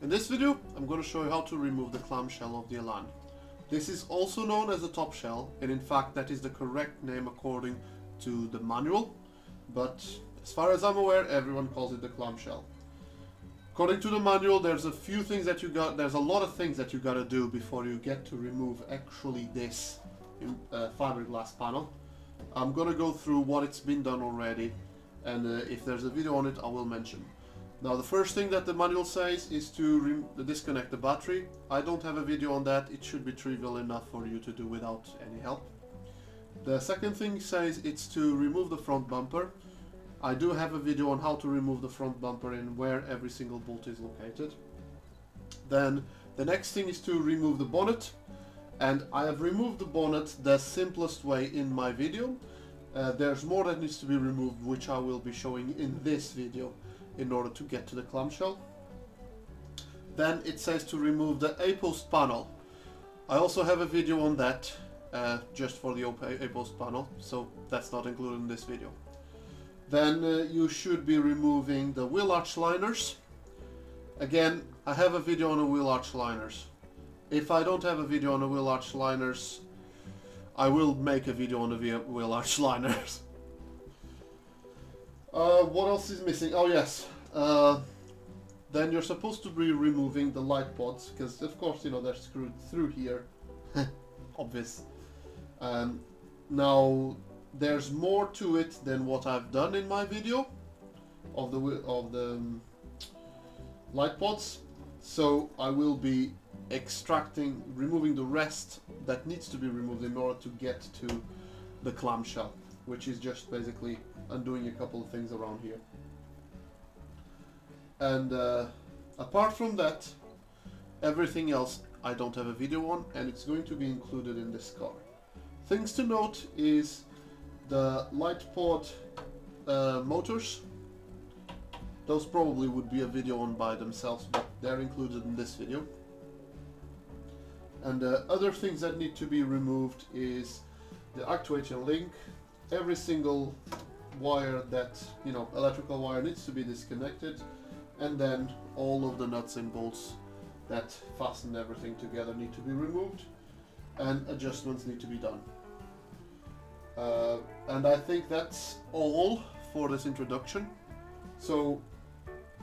In this video, I'm going to show you how to remove the clamshell of the Elan. This is also known as the top shell, and in fact that is the correct name according to the manual, but as far as I'm aware, everyone calls it the clamshell. According to the manual, there's a lot of things that you gotta do before you get to remove actually this fiberglass panel. I'm gonna go through what it's been done already, and if there's a video on it, I will mention. Now, the first thing that the manual says is to disconnect the battery. I don't have a video on that. It should be trivial enough for you to do without any help. The second thing says it's to remove the front bumper. I do have a video on how to remove the front bumper and where every single bolt is located. Then the next thing is to remove the bonnet, and I have removed the bonnet the simplest way in my video. There's more that needs to be removed, which I will be showing in this video in order to get to the clamshell. Then it says to remove the A-post panel. I also have a video on that just for the A-post panel, so that's not included in this video. Then you should be removing the wheel arch liners. Again, I have a video on the wheel arch liners. If I don't have a video on the wheel arch liners, I will make a video on the wheel arch liners. What else is missing? Oh yes, then you're supposed to be removing the light pods, because of course, you know, they're screwed through here. Obvious. Now, there's more to it than what I've done in my video of the light pods. So I will be removing the rest that needs to be removed in order to get to the clamshell, which is just basically undoing a couple of things around here. And apart from that, everything else I don't have a video on, and it's going to be included in this car. Things to note is the light pod motors. Those probably would be a video on by themselves, but they're included in this video. And other things that need to be removed is the actuator link. Every single wire that, you know, electrical wire needs to be disconnected, and then all of the nuts and bolts that fasten everything together need to be removed, and adjustments need to be done. And I think that's all for this introduction. So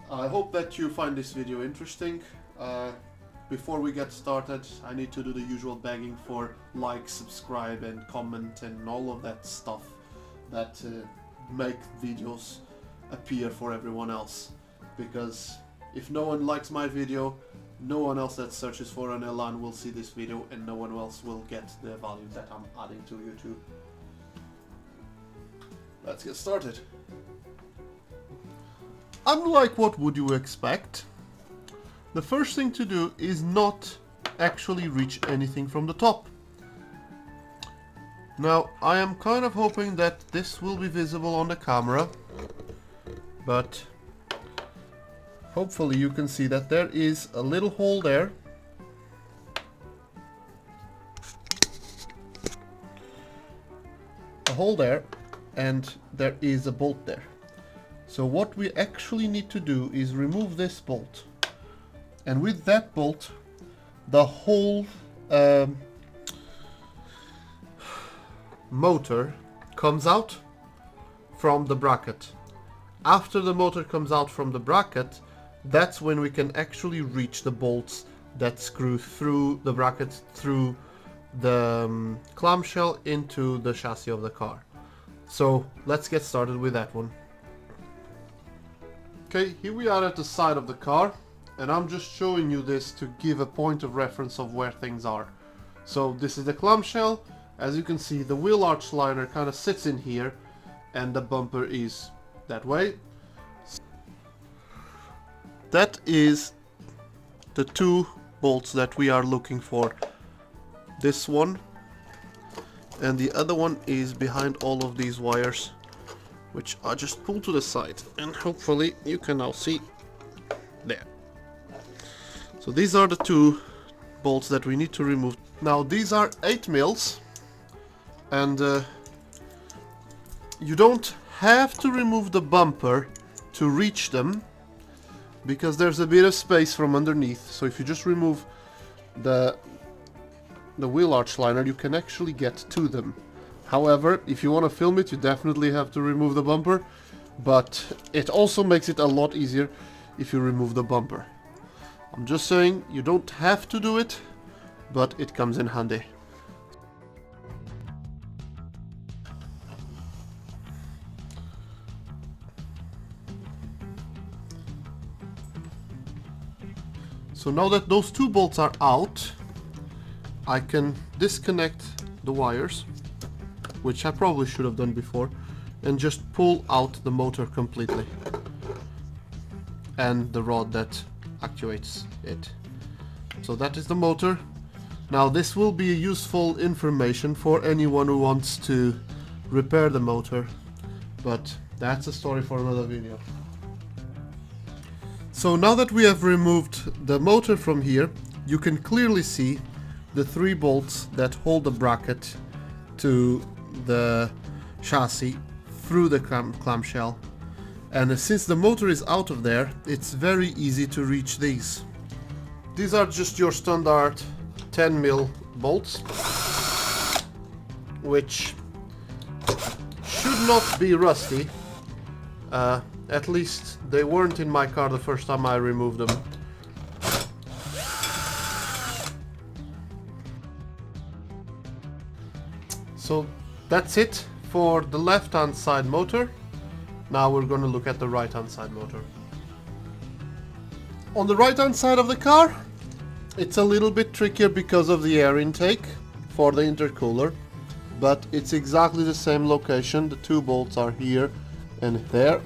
I hope that you find this video interesting. Before we get started, I need to do the usual begging for like, subscribe and comment and all of that stuff that make videos appear for everyone else, because if no one likes my video, no one else that searches for an Elan will see this video, and no one else will get the value that I'm adding to YouTube. Let's get started. Unlike what would you expect, the first thing to do is not actually reach anything from the top. Now, I am kind of hoping that this will be visible on the camera, but hopefully you can see that there is a little hole there. A hole there, and there is a bolt there. So what we actually need to do is remove this bolt. And with that bolt, the whole motor comes out from the bracket. After the motor comes out from the bracket, that's when we can actually reach the bolts that screw through the bracket, through the clamshell into the chassis of the car. So let's get started with that one. Okay, here we are at the side of the car, and I'm just showing you this to give a point of reference of where things are. So this is the clamshell. As you can see, the wheel arch liner kind of sits in here, and the bumper is that way. That is the two bolts that we are looking for. This one, and the other one is behind all of these wires, which I just pull to the side, and hopefully you can now see there. So these are the two bolts that we need to remove. Now these are 8 mils, and you don't have to remove the bumper to reach them. because there's a bit of space from underneath, so if you just remove the wheel arch liner, you can actually get to them. However, if you want to film it, you definitely have to remove the bumper, but it also makes it a lot easier if you remove the bumper. I'm just saying, you don't have to do it, but it comes in handy. So now that those two bolts are out, I can disconnect the wires, which I probably should have done before, and just pull out the motor completely and the rod that actuates it. So that is the motor. Now this will be useful information for anyone who wants to repair the motor, but that's a story for another video. So now that we have removed the motor from here, you can clearly see the 3 bolts that hold the bracket to the chassis through the clamshell. And since the motor is out of there, it's very easy to reach these. These are just your standard 10mm bolts, which should not be rusty. At least they weren't in my car the first time I removed them. So that's it for the left-hand side motor. Now we're going to look at the right-hand side motor. On the right-hand side of the car, it's a little bit trickier because of the air intake for the intercooler, but it's exactly the same location. The 2 bolts are here and there.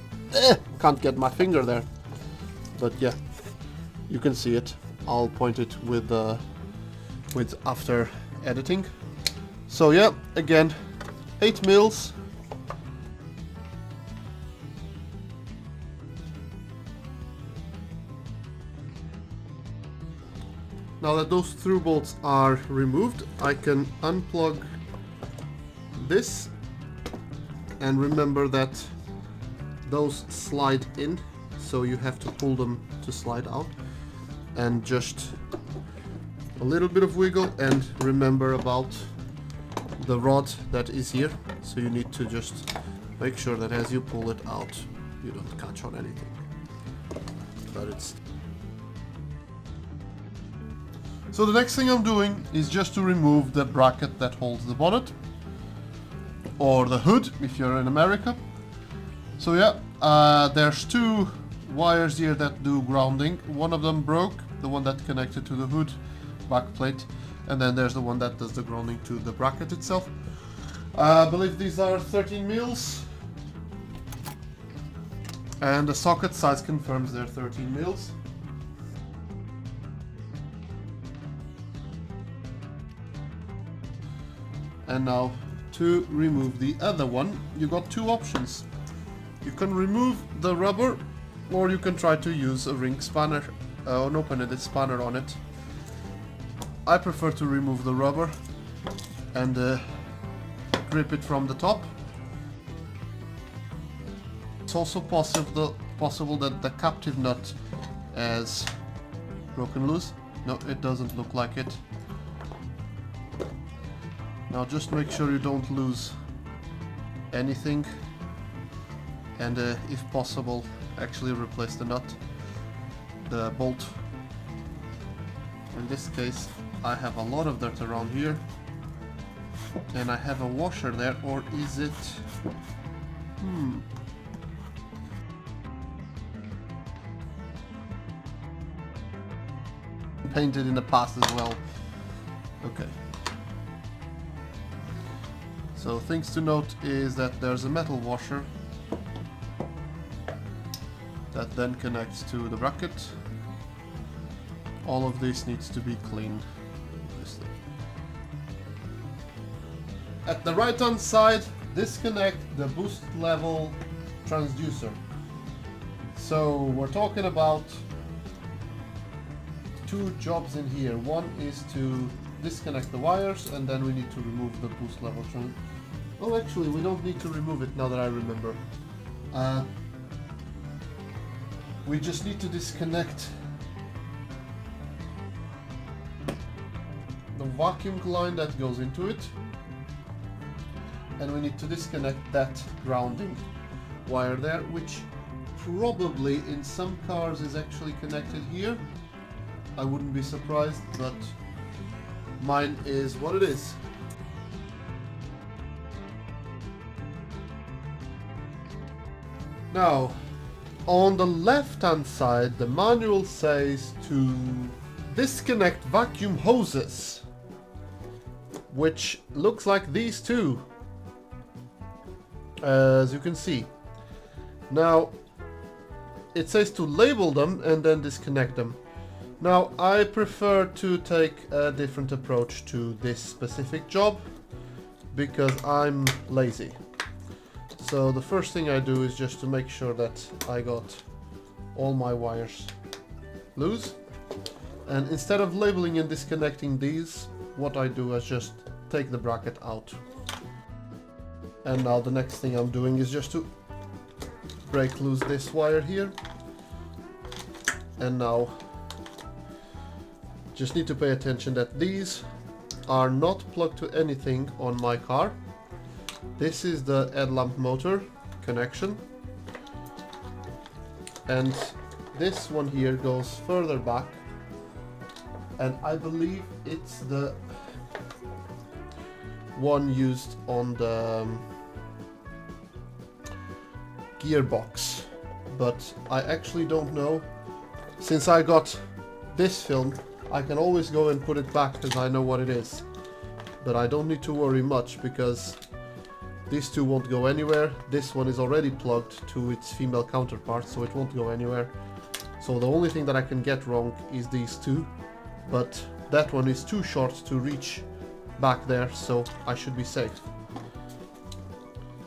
Can't get my finger there, but yeah, you can see it. I'll point it with after editing. So yeah, again, 8mm. Now that those through bolts are removed, I can unplug this, and remember that those slide in, so you have to pull them to slide out, and just a little bit of wiggle, and remember about the rod that is here, so you need to just make sure that as you pull it out you don't catch on anything. But it's so the next thing I'm doing is just to remove the bracket that holds the bonnet, or the hood if you're in America. So yeah, there's 2 wires here that do grounding. One of them broke, the one that connected to the hood backplate, and then there's the one that does the grounding to the bracket itself. I believe these are 13mm, and the socket size confirms they're 13mm. And now to remove the other one, you got 2 options. You can remove the rubber, or you can try to use a ring spanner, an open-ended spanner on it. I prefer to remove the rubber and grip it from the top. It's also possible that the captive nut has broken loose. No, it doesn't look like it. Now just make sure you don't lose anything, and if possible actually replace the nut, the bolt. In this case I have a lot of dirt around here, and I have a washer there, or is it... painted in the past as well. Okay. So things to note is that there's a metal washer that then connects to the bracket. All of this needs to be cleaned, obviously. At the right hand side, disconnect the boost level transducer. So we're talking about 2 jobs in here. One is to disconnect the wires, and then we need to remove the boost level transducer. Oh, actually, we don't need to remove it now that I remember. we just need to disconnect the vacuum line that goes into it, and we need to disconnect that grounding wire there, which probably in some cars is actually connected here. I wouldn't be surprised, but mine is what it is. Now, on the left hand side, the manual says to disconnect vacuum hoses, which looks like these two, as you can see. Now, it says to label them and then disconnect them. Now, I prefer to take a different approach to this specific job because I'm lazy. So the first thing I do is just to make sure that I got all my wires loose. And instead of labeling and disconnecting these, what I do is just take the bracket out. And now the next thing I'm doing is just to break loose this wire here. And now just need to pay attention that these are not plugged to anything on my car. This is the headlamp motor connection, and this one here goes further back, and I believe it's the one used on the gearbox, but I actually don't know. Since I got this film, I can always go and put it back because I know what it is, but I don't need to worry much because these two won't go anywhere. This one is already plugged to its female counterpart, so it won't go anywhere. So the only thing that I can get wrong is these two, but that one is too short to reach back there, so I should be safe.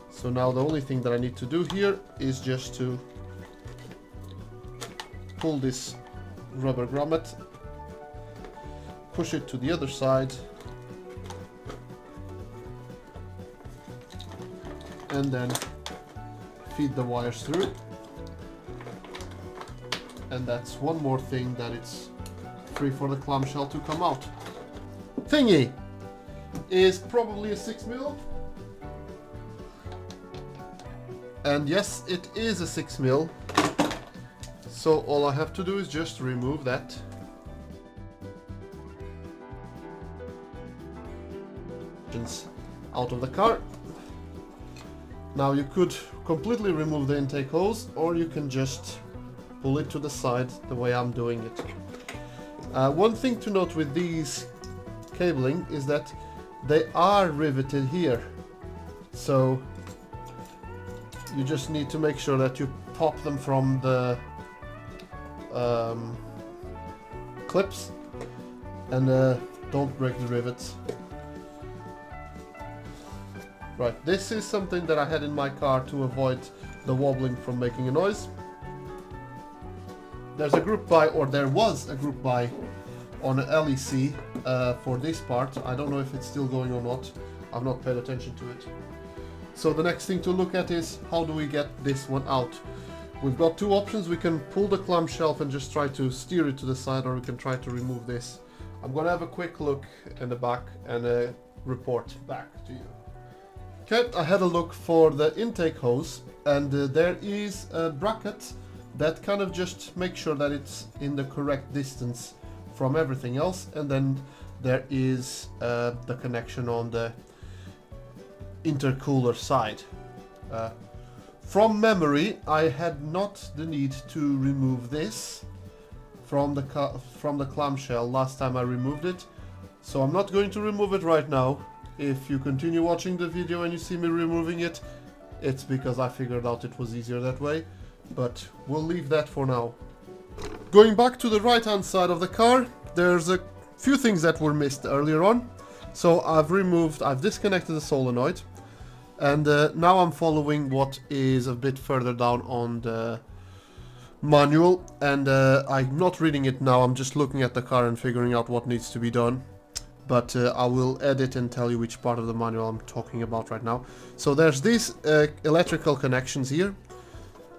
So now the only thing that I need to do here is just to pull this rubber grommet, push it to the other side, and then feed the wires through. And that's one more thing that it's free for the clamshell to come out. Thingy is probably a 6mm. And yes, it is a 6mm. So all I have to do is just remove that. Out of the car. Now you could completely remove the intake hose, or you can just pull it to the side the way I'm doing it. One thing to note with these cabling is that they are riveted here, so you just need to make sure that you pop them from the clips and don't break the rivets. Right, this is something that I had in my car to avoid the wobbling from making a noise. There's a group buy, or there was a group buy on an LEC for this part. I don't know if it's still going or not. I've not paid attention to it. So the next thing to look at is how do we get this one out. We've got two options. We can pull the clamshell and just try to steer it to the side, or we can try to remove this. I'm gonna have a quick look in the back and report back to you. Okay, I had a look for the intake hose, and there is a bracket that kind of just makes sure that it's in the correct distance from everything else, and then there is the connection on the intercooler side. From memory, I had not the need to remove this from the clamshell last time I removed it, so I'm not going to remove it right now. If you continue watching the video and you see me removing it, it's because I figured out it was easier that way, but we'll leave that for now. Going back to the right hand side of the car, there's a few things that were missed earlier on. So I've disconnected the solenoid, and now I'm following what is a bit further down on the manual, and I'm not reading it now, I'm just looking at the car and figuring out what needs to be done. But I will edit and tell you which part of the manual I'm talking about right now. So there's these electrical connections here.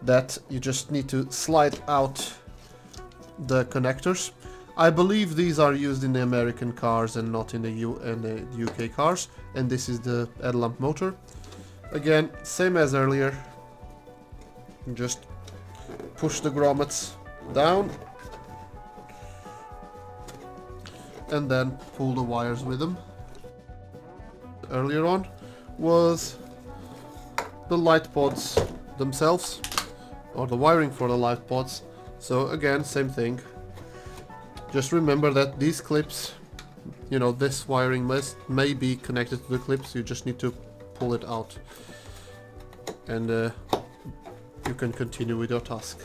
that you just need to slide out the connectors. I believe these are used in the American cars and not in the UK cars, and this is the headlamp motor. Again, same as earlier, just push the grommets down and then pull the wires with them. Earlier on was the light pods themselves, or the wiring for the light pods. So again, same thing. Just remember that these clips, you know, this wiring may be connected to the clips. You just need to pull it out, and you can continue with your task.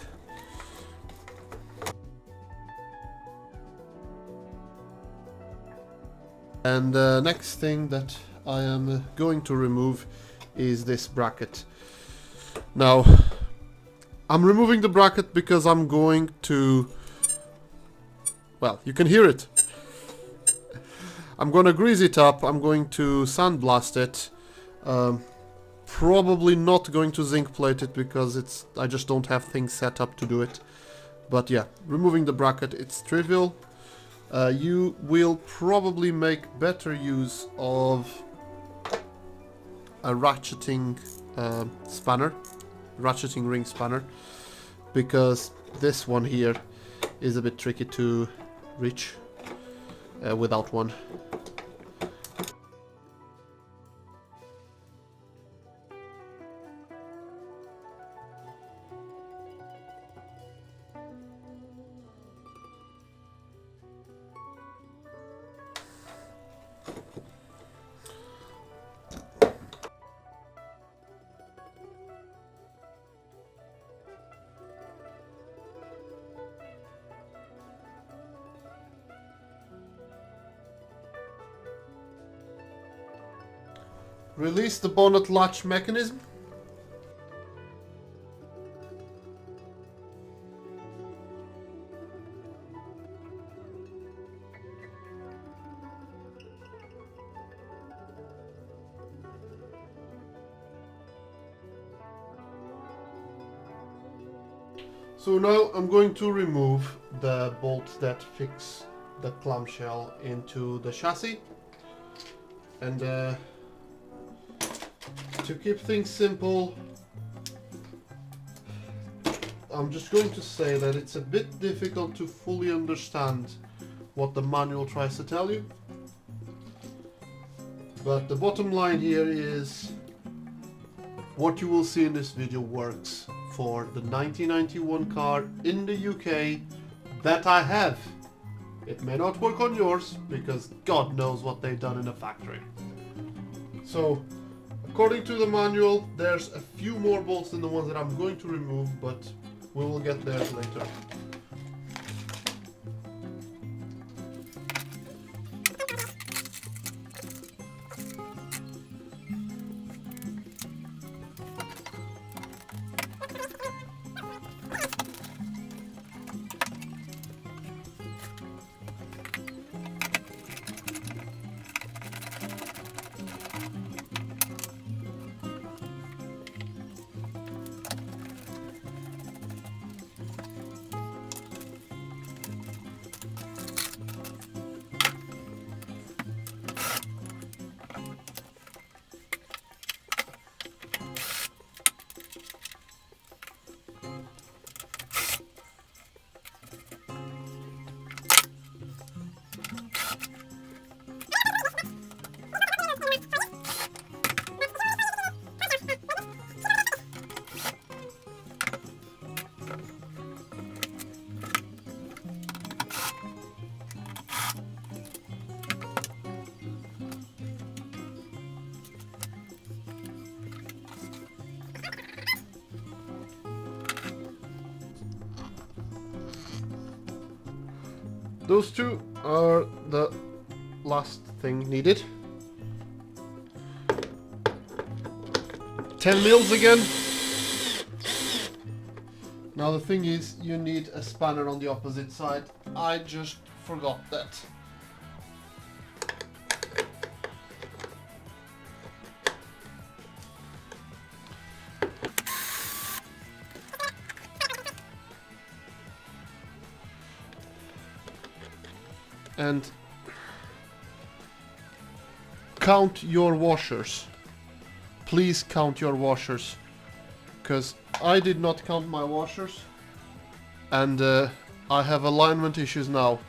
And the next thing that I am going to remove is this bracket. Now, I'm removing the bracket because I'm going to, well, you can hear it. I'm going to grease it up, I'm going to sandblast it. Probably not going to zinc plate it because I just don't have things set up to do it. But yeah, removing the bracket, it's trivial. You will probably make better use of a ratcheting ratcheting ring spanner, because this one here is a bit tricky to reach without one. Release the bonnet latch mechanism. So now I'm going to remove the bolts that fix the clamshell into the chassis, and to keep things simple, I'm just going to say that it's a bit difficult to fully understand what the manual tries to tell you. But the bottom line here is what you will see in this video works for the 1991 car in the UK that I have. It may not work on yours because God knows what they've done in the factory. So, according to the manual, there's a few more bolts than the ones that I'm going to remove, but we will get there later. Those two are the last thing needed. 10 mils again. Now the thing is, you need a spanner on the opposite side. I just forgot that. and count your washers. Please count your washers, because I did not count my washers, and I have alignment issues now.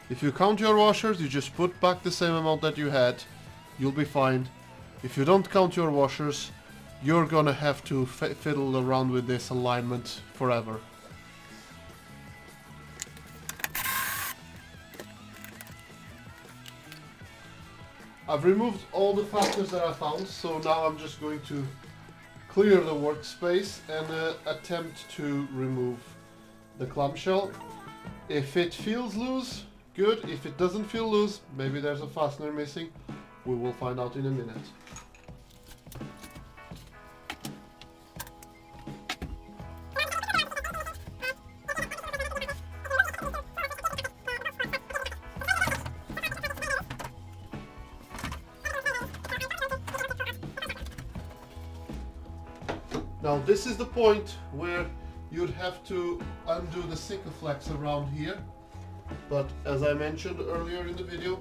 If you count your washers, you just put back the same amount that you had, you'll be fine. If you don't count your washers, you're gonna have to fiddle around with this alignment forever. I've removed all the fasteners that I found, so now I'm just going to clear the workspace and attempt to remove the clamshell. If it feels loose, good. If it doesn't feel loose, maybe there's a fastener missing. We will find out in a minute. Now this is the point where you'd have to undo the Sikaflex around here, but as I mentioned earlier in the video,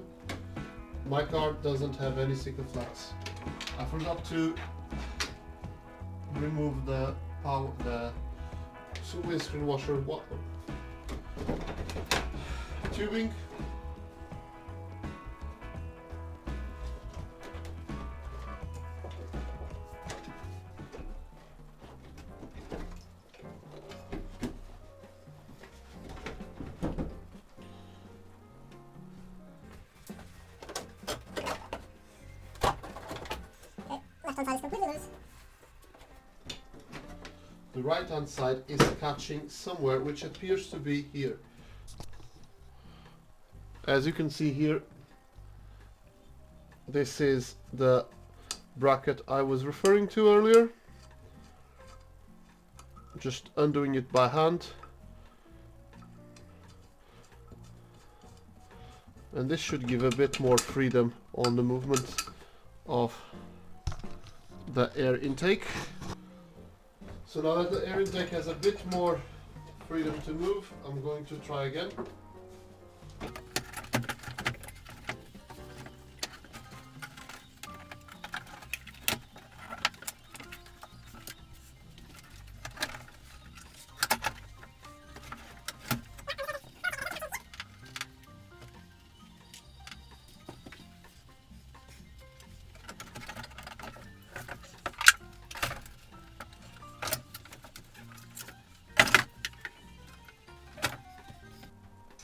my car doesn't have any Sikaflex. I forgot to remove the windscreen washer tubing. The right hand side is catching somewhere, which appears to be here. As you can see here, this is the bracket I was referring to earlier. Just undoing it by hand. And this should give a bit more freedom on the movement of the air intake. So now that the air intake has a bit more freedom to move, I'm going to try again.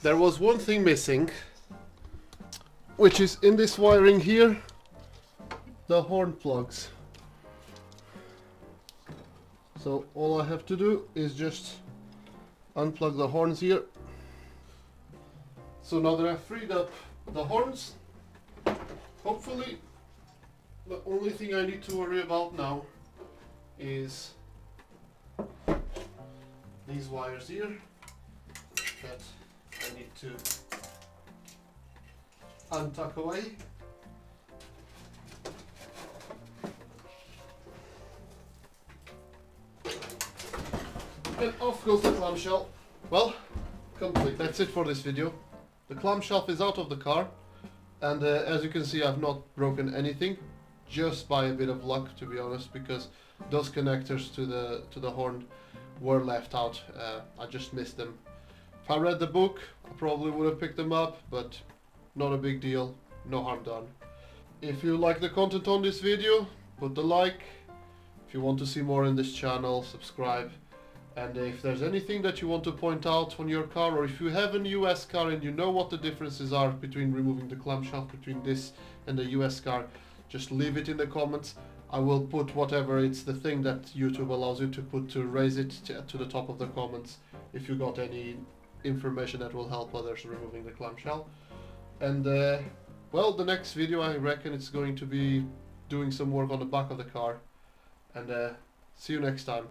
There was one thing missing, which is in this wiring here, the horn plugs. So all I have to do is just unplug the horns here. So now that I've freed up the horns, hopefully the only thing I need to worry about now is these wires here that I need to untuck away. And off goes the clamshell. Well, complete. That's it for this video. The clamshell is out of the car, and as you can see, I've not broken anything, just by a bit of luck, to be honest, because those connectors to the horn were left out. I just missed them. If I read the book, I probably would have picked them up, but not a big deal, no harm done. If you like the content on this video, put the like. If you want to see more in this channel, subscribe. And if there's anything that you want to point out on your car, or if you have a US car and you know what the differences are between removing the clamshell between this and the US car, just leave it in the comments. I will put whatever it's the thing that YouTube allows you to put to raise it to the top of the comments if you got any information that will help others removing the clamshell. And well, the next video I reckon it's going to be doing some work on the back of the car. And see you next time.